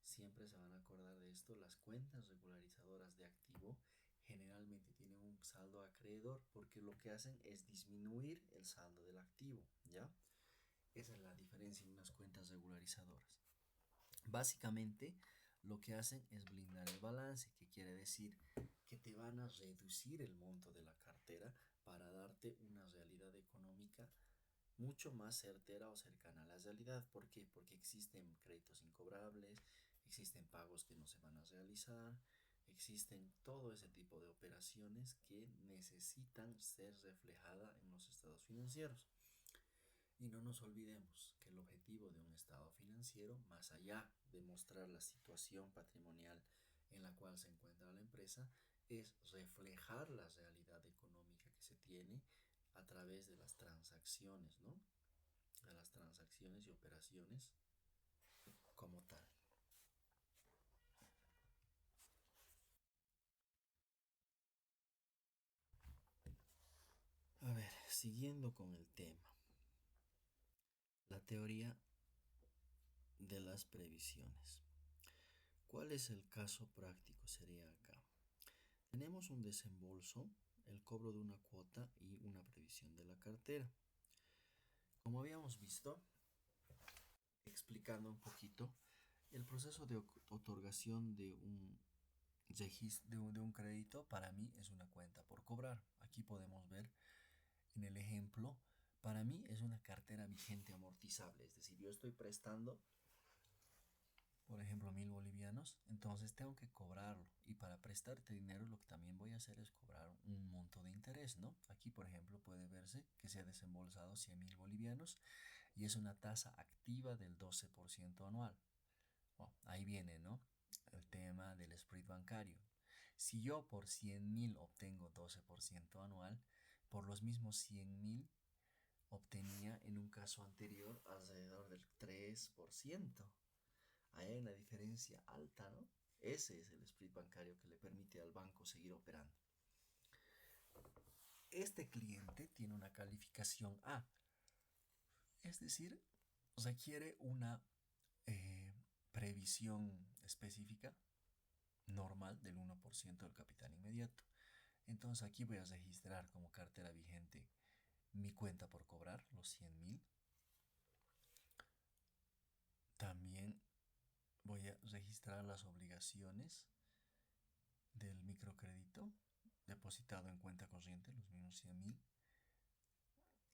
siempre se van a acordar de esto, las cuentas regularizadoras de activo generalmente tienen un saldo acreedor, porque lo que hacen es disminuir el saldo del activo, ¿ya? Esa es la diferencia en unas cuentas regularizadoras. Básicamente, lo que hacen es blindar el balance, que quiere decir que te van a reducir el monto de la cartera para darte una realidad económica mucho más certera o cercana a la realidad. ¿Por qué? Porque existen créditos incobrables, existen pagos que no se van a realizar, existen todo ese tipo de operaciones que necesitan ser reflejadas en los estados financieros. Y no nos olvidemos que el objetivo de un estado financiero, más allá de mostrar la situación patrimonial en la cual se encuentra la empresa, es reflejar la realidad económica que se tiene a través de las transacciones, ¿no? De las transacciones y operaciones como tal. A ver, siguiendo con el tema, la teoría de las previsiones. ¿Cuál es el caso práctico? Sería acá. Tenemos un desembolso, el cobro de una cuota y una previsión de la cartera. Como habíamos visto, explicando un poquito, el proceso de otorgación de un crédito para mí es una cuenta por cobrar. Aquí podemos ver en el ejemplo, para mí es una cartera vigente amortizable, es decir, yo estoy prestando por ejemplo 1.000 bolivianos, entonces tengo que cobrarlo. Y para prestarte dinero lo que también voy a hacer es cobrar un monto de interés, ¿no? Aquí, por ejemplo, puede verse que se ha desembolsado 100.000 bolivianos y es una tasa activa del 12% anual. Bueno, ahí viene, ¿no? El tema del spread bancario. Si yo por 100.000 obtengo 12% anual, por los mismos 100.000 obtenía en un caso anterior alrededor del 3%. Ahí hay una diferencia alta, ¿no? Ese es el spread bancario que le permite al banco seguir operando. Este cliente tiene una calificación A, es decir, requiere una previsión específica normal del 1% del capital inmediato. Entonces aquí voy a registrar como cartera vigente mi cuenta por cobrar, los 100.000. También voy a registrar las obligaciones del microcrédito depositado en cuenta corriente, los mismos 100.000.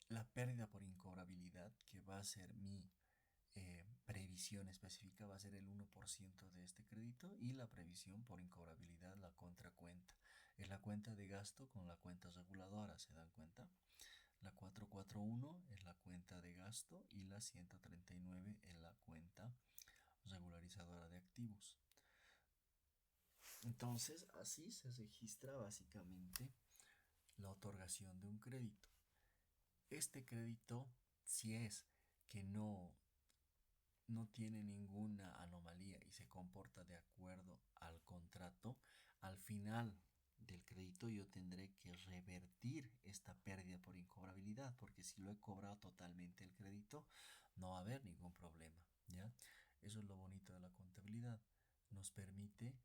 La pérdida por incobrabilidad, que va a ser mi previsión específica, va a ser el 1% de este crédito. Y la previsión por incobrabilidad, la contracuenta, es la cuenta de gasto con la cuenta reguladora, ¿se dan cuenta? La 441 es la cuenta de gasto y la 139 es la cuenta regularizadora de activos. Entonces, así se registra básicamente la otorgación de un crédito. Este crédito, si es que no tiene ninguna anomalía y se comporta de acuerdo al contrato, al final del crédito yo tendré que revertir esta pérdida por incobrabilidad, porque si lo he cobrado totalmente el crédito, no va a haber ningún problema, ¿ya? Eso es lo bonito de la contabilidad. Nos permite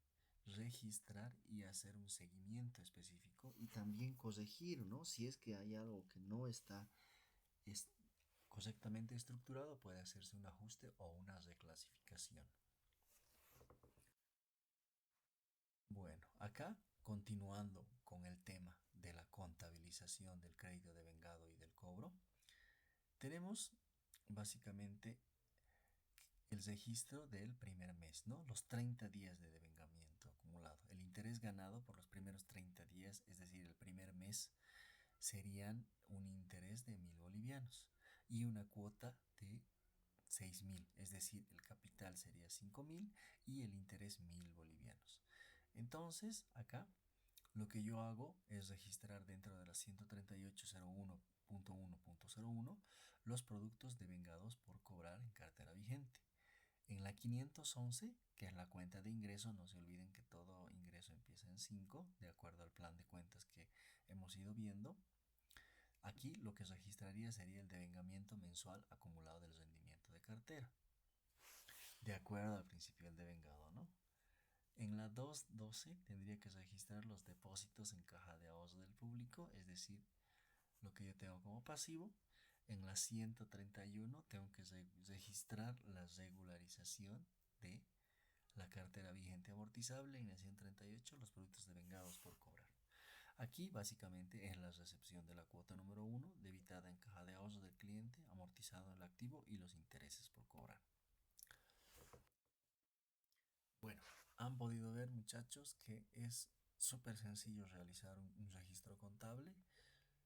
registrar y hacer un seguimiento específico y también corregir, ¿no? Si es que hay algo que no está correctamente estructurado, puede hacerse un ajuste o una reclasificación. Bueno, acá continuando con el tema de la contabilización del crédito devengado y del cobro, tenemos básicamente el registro del primer mes, ¿no? Los 30 días de devengamiento acumulado. El interés ganado por los primeros 30 días, es decir, el primer mes, serían un interés de 1.000 bolivianos y una cuota de 6.000, es decir, el capital sería 5.000 y el interés 1.000 bolivianos. Entonces, acá lo que yo hago es registrar dentro de la 138.01.1.01 los productos devengados por cobrar en cartera vigente. En la 511, que es la cuenta de ingreso, no se olviden que todo ingreso empieza en 5, de acuerdo al plan de cuentas que hemos ido viendo. Aquí lo que registraría sería el devengamiento mensual acumulado del rendimiento de cartera, de acuerdo al principio del devengado, ¿no? En la 212 tendría que registrar los depósitos en caja de ahorro del público, es decir, lo que yo tengo como pasivo. En la 131 tengo que registrar la regularización de la cartera vigente amortizable. En la 138 los productos devengados por cobrar. Aquí básicamente es la recepción de la cuota número 1 debitada en caja de ahorro del cliente, amortizado el activo y los intereses por cobrar. Bueno, han podido ver, muchachos, que es súper sencillo realizar un registro contable.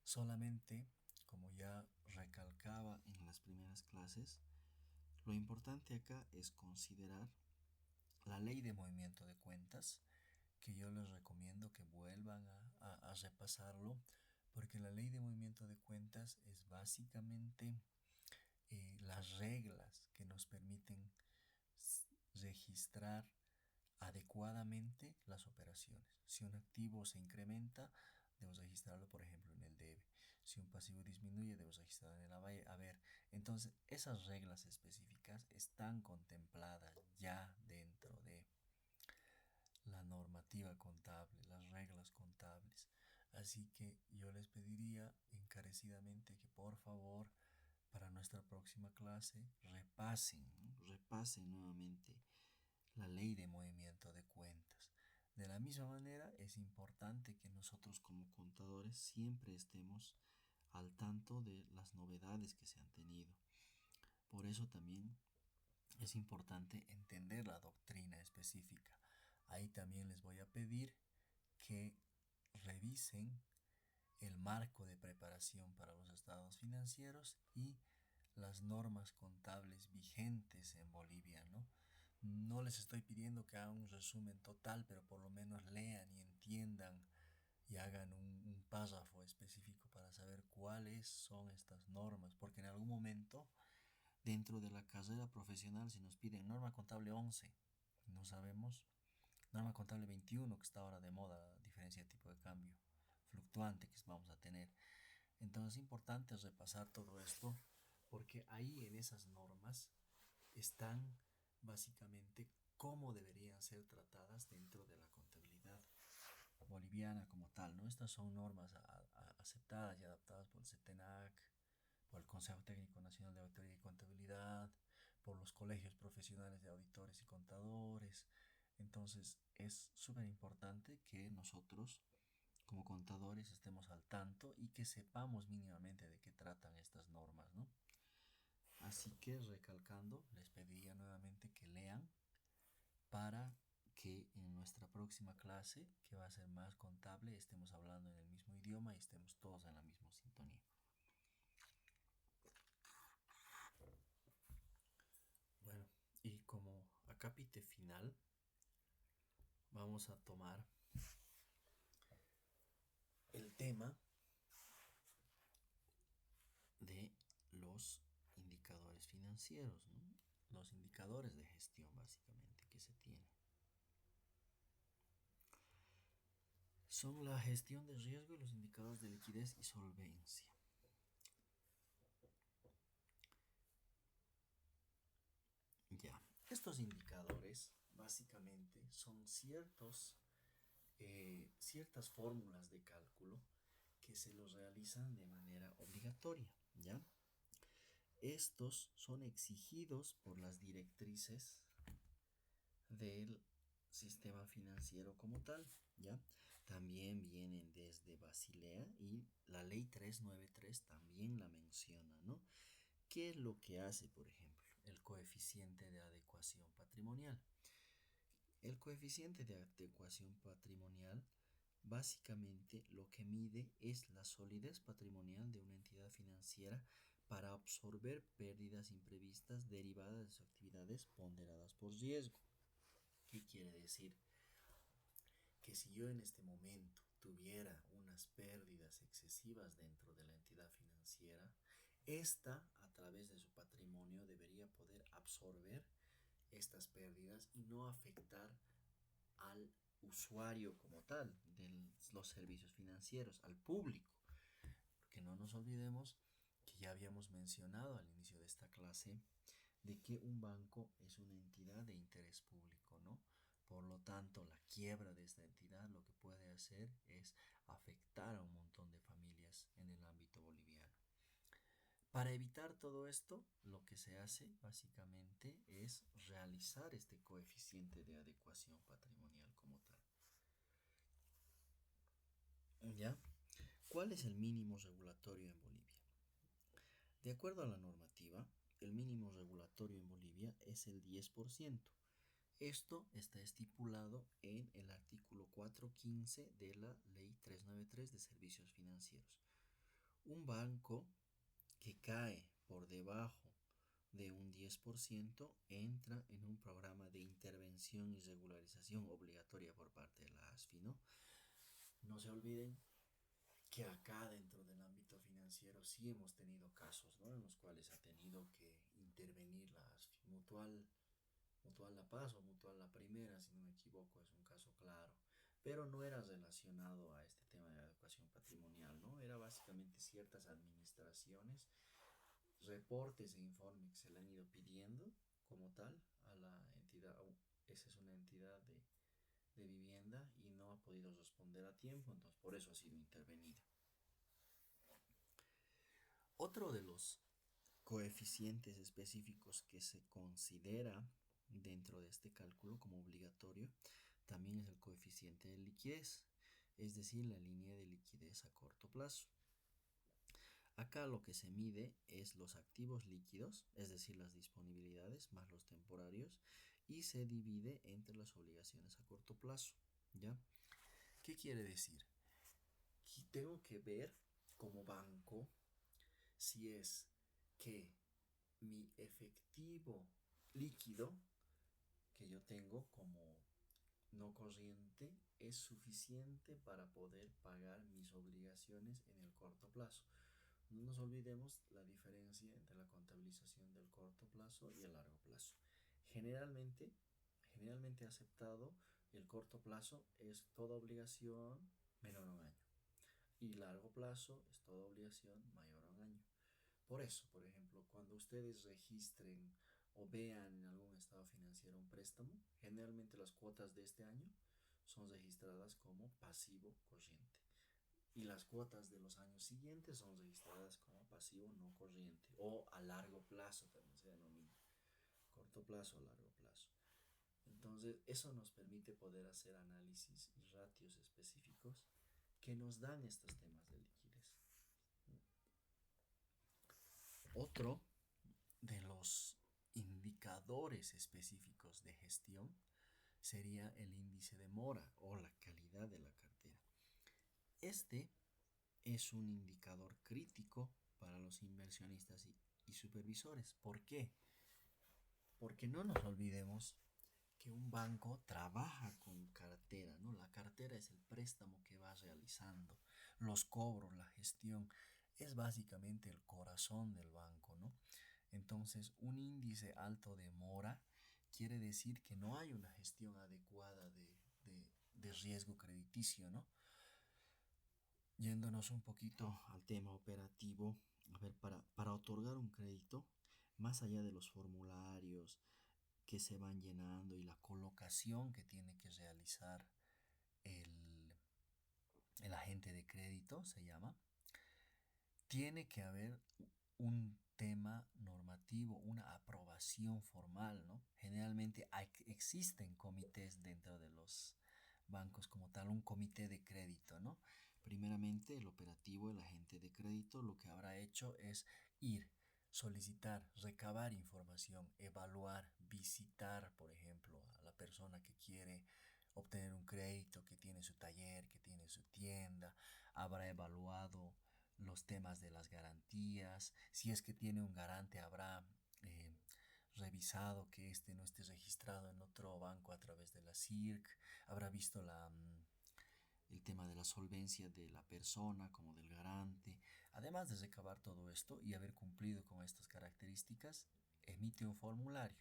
Solamente, como ya recalcaba en las primeras clases, lo importante acá es considerar la ley de movimiento de cuentas, que yo les recomiendo que vuelvan a repasarlo, porque la ley de movimiento de cuentas es básicamente las reglas que nos permiten registrar adecuadamente las operaciones. Si un activo se incrementa, debemos registrarlo, por ejemplo, en el debe. Si un pasivo disminuye, debemos registrarlo en el haber. Entonces, esas reglas específicas están contempladas ya dentro de la normativa contable, las reglas contables. Así que yo les pediría encarecidamente que por favor para nuestra próxima clase repasen nuevamente la ley de movimiento de cuentas. De la misma manera, es importante que nosotros como contadores siempre estemos al tanto de las novedades que se han tenido. Por eso también es importante entender la doctrina específica. Ahí también les voy a pedir que revisen el marco de preparación para los estados financieros y las normas contables vigentes en Bolivia, ¿no? No les estoy pidiendo que hagan un resumen total, pero por lo menos lean y entiendan y hagan un párrafo específico para saber cuáles son estas normas, porque en algún momento dentro de la carrera profesional si nos piden norma contable 11, no sabemos, norma contable 21 que está ahora de moda, diferencia de tipo de cambio fluctuante que vamos a tener. Entonces es importante repasar todo esto porque ahí en esas normas están básicamente cómo deberían ser tratadas dentro de la contabilidad boliviana como tal, ¿no? Estas son normas aceptadas y adaptadas por el CETENAC, por el Consejo Técnico Nacional de Auditoría y Contabilidad, por los colegios profesionales de auditores y contadores. Entonces es súper importante que nosotros como contadores estemos al tanto y que sepamos mínimamente de qué tratan estas normas, ¿no? Así que recalcando, les pediría nuevamente que lean para que en nuestra próxima clase, que va a ser más contable, estemos hablando en el mismo idioma y estemos todos en la misma sintonía. Bueno, y como acápite final, vamos a tomar el tema de los indicadores financieros, ¿no? Los indicadores de gestión básicamente que se tienen. Son la gestión de riesgo y los indicadores de liquidez y solvencia. Ya, estos indicadores básicamente son ciertas fórmulas de cálculo que se los realizan de manera obligatoria, ¿ya? Estos son exigidos por las directrices del sistema financiero como tal, ¿ya? También vienen desde Basilea y la ley 393 también la menciona, ¿no? ¿Qué es lo que hace, por ejemplo, el coeficiente de adecuación patrimonial? El coeficiente de adecuación patrimonial básicamente lo que mide es la solidez patrimonial de una entidad financiera para absorber pérdidas imprevistas derivadas de sus actividades ponderadas por riesgo. ¿Qué quiere decir? Que si yo en este momento tuviera unas pérdidas excesivas dentro de la entidad financiera, esta a través de su patrimonio debería poder absorber estas pérdidas y no afectar al usuario como tal de los servicios financieros, al público. Porque no nos olvidemos que ya habíamos mencionado al inicio de esta clase de que un banco es una entidad de interés público, ¿no? Por lo tanto, la quiebra de esta entidad lo que puede hacer es afectar a un montón de familias en el ámbito boliviano. Para evitar todo esto, lo que se hace básicamente es realizar este coeficiente de adecuación patrimonial como tal. ¿Ya? ¿Cuál es el mínimo regulatorio en Bolivia? De acuerdo a la normativa, el mínimo regulatorio en Bolivia es el 10%. Esto está estipulado en el artículo 415 de la Ley 393 de Servicios Financieros. Un banco que cae por debajo de un 10% entra en un programa de intervención y regularización obligatoria por parte de la ASFI, ¿no? No se olviden que acá dentro del ámbito financiero sí hemos tenido casos, ¿no? En los cuales ha tenido que intervenir la ASFI. Mutual La Paz o Mutual La Primera, si no me equivoco, es un caso claro. Pero no era relacionado a este tema de la educación patrimonial, ¿no? Era básicamente ciertas administraciones, reportes e informes que se le han ido pidiendo como tal a la entidad. Esa es una entidad de vivienda y no ha podido responder a tiempo, entonces por eso ha sido intervenida. Otro de los coeficientes específicos que se considera dentro de este cálculo como obligatorio también es el coeficiente de liquidez, es decir, la línea de liquidez a corto plazo. Acá lo que se mide es los activos líquidos, es decir, las disponibilidades más los temporarios, y se divide entre las obligaciones a corto plazo, ¿ya? ¿Qué quiere decir? Que tengo que ver como banco si es que mi efectivo líquido que yo tengo como no corriente es suficiente para poder pagar mis obligaciones en el corto plazo. No nos olvidemos la diferencia entre la contabilización del corto plazo y el largo plazo. Generalmente, generalmente aceptado, el corto plazo es toda obligación menor a un año y largo plazo es toda obligación mayor a un año. Por eso, por ejemplo, cuando ustedes registren o vean en algún estado financiero un préstamo, generalmente las cuotas de este año son registradas como pasivo corriente y las cuotas de los años siguientes son registradas como pasivo no corriente o a largo plazo también se denomina, corto plazo o largo plazo. Entonces, eso nos permite poder hacer análisis y ratios específicos que nos dan estos temas de liquidez. Otro de los indicadores específicos de gestión sería el índice de mora o la calidad de la cartera. Este es un indicador crítico para los inversionistas y supervisores. ¿Por qué? Porque no nos olvidemos que un banco trabaja con cartera, ¿no? La cartera es el préstamo que va realizando, los cobros, la gestión, es básicamente el corazón del banco, ¿no? Entonces, un índice alto de mora quiere decir que no hay una gestión adecuada de riesgo crediticio, ¿no? Yéndonos un poquito al tema operativo, a ver, para otorgar un crédito, más allá de los formularios que se van llenando y la colocación que tiene que realizar el, el agente de crédito, se llama, tiene que haber un tema normativo, una aprobación formal, ¿no? Generalmente existen comités dentro bancos como tal, un comité de crédito, ¿no? Primeramente, el operativo, el agente de crédito, lo que habrá hecho es ir, solicitar, recabar información, evaluar, visitar, por ejemplo, a la persona que quiere obtener un crédito, que tiene su taller, que tiene su tienda, habrá evaluado los temas de las garantías, si es que tiene un garante, habrá eh, revisado que este no esté registrado en otro banco a través de la CIRC, habrá visto el tema de la solvencia de la persona como del garante. Además de recabar todo esto y haber cumplido con estas características, emite un formulario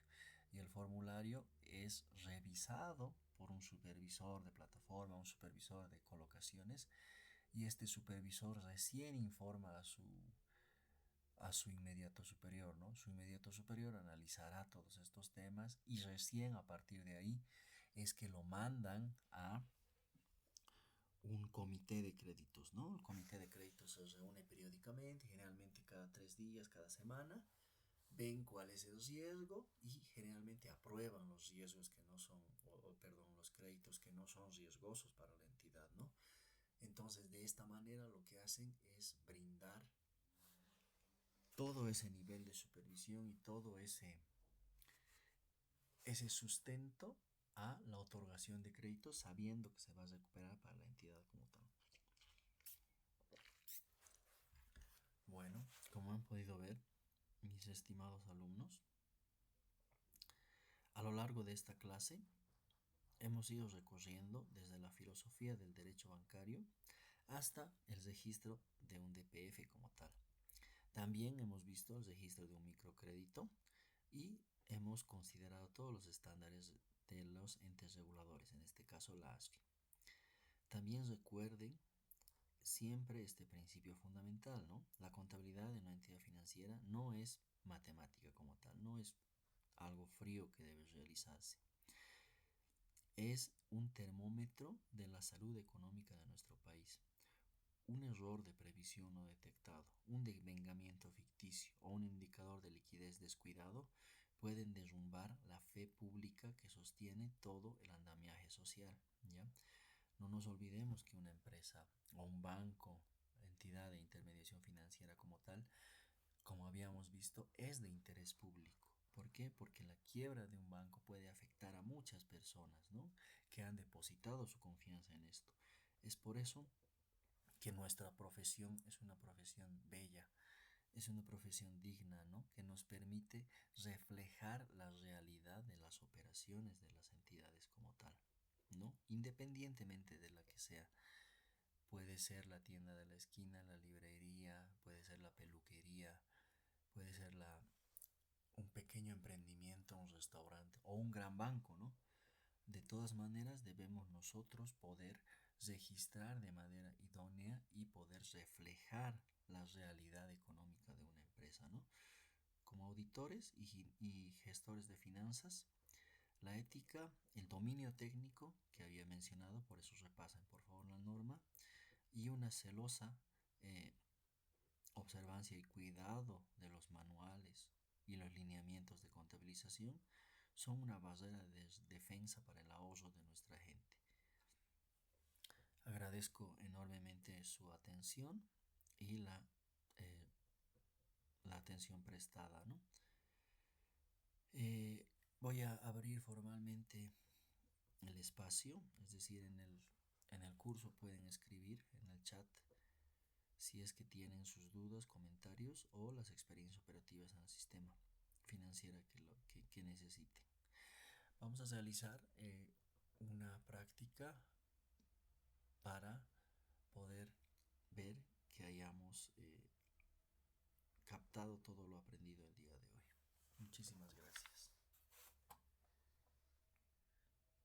y el formulario es revisado por un supervisor de plataforma, un supervisor de colocaciones, y este supervisor recién informa a su inmediato superior, ¿no? Su inmediato superior analizará todos estos temas y recién a partir de ahí es que lo mandan a un comité de créditos, ¿no? El comité de créditos se reúne periódicamente, generalmente cada 3 días, cada semana, ven cuál es el riesgo y generalmente aprueban los riesgos que no son, perdón, los créditos que no son riesgosos para la entidad, ¿no? Entonces, de esta manera lo que hacen es brindar todo ese nivel de supervisión y todo ese sustento a la otorgación de créditos sabiendo que se va a recuperar para la entidad como tal. Bueno, como han podido ver, mis estimados alumnos, a lo largo de esta clase hemos ido recorriendo desde la filosofía del derecho bancario hasta el registro de un DPF como tal. También hemos visto el registro de un microcrédito y hemos considerado todos los estándares de los entes reguladores, en este caso la ASFI. También recuerden siempre este principio fundamental, ¿no? La contabilidad de una entidad financiera no es matemática como tal, no es algo frío que debe realizarse. Es un termómetro de la salud económica de nuestro país. Un error de previsión no detectado, un devengamiento ficticio o un indicador de liquidez descuidado pueden derrumbar la fe pública que sostiene todo el andamiaje social, ¿ya? No nos olvidemos que una empresa o un banco, entidad de intermediación financiera como tal, como habíamos visto, es de interés público. ¿Por qué? Porque la quiebra de un banco puede afectar a muchas personas, ¿no? Que han depositado su confianza en esto. Es por eso que nuestra profesión es una profesión bella, es una profesión digna, ¿no? Que nos permite reflejar la realidad de las operaciones de las entidades como tal, ¿no? Independientemente de la que sea. Puede ser la tienda de la esquina, la librería, puede ser la peluquería, puede ser un pequeño emprendimiento, un restaurante o un gran banco, ¿no? De todas maneras, debemos nosotros poder registrar de manera idónea y poder reflejar la realidad económica de una empresa, ¿no? Como auditores y gestores de finanzas, la ética, el dominio técnico que había mencionado, por eso repasen por favor la norma, y una celosa eh, observancia y cuidado de los manuales y los lineamientos de contabilización son una barrera de defensa para el ahorro de nuestra gente. Agradezco enormemente su atención y la atención prestada, ¿no? Voy a abrir formalmente el espacio, es decir, en el curso pueden escribir en el chat si es que tienen sus dudas, comentarios o las experiencias operativas en el sistema financiero que necesiten. Vamos a realizar una práctica para poder ver que hayamos captado todo lo aprendido el día de hoy. Muchísimas gracias.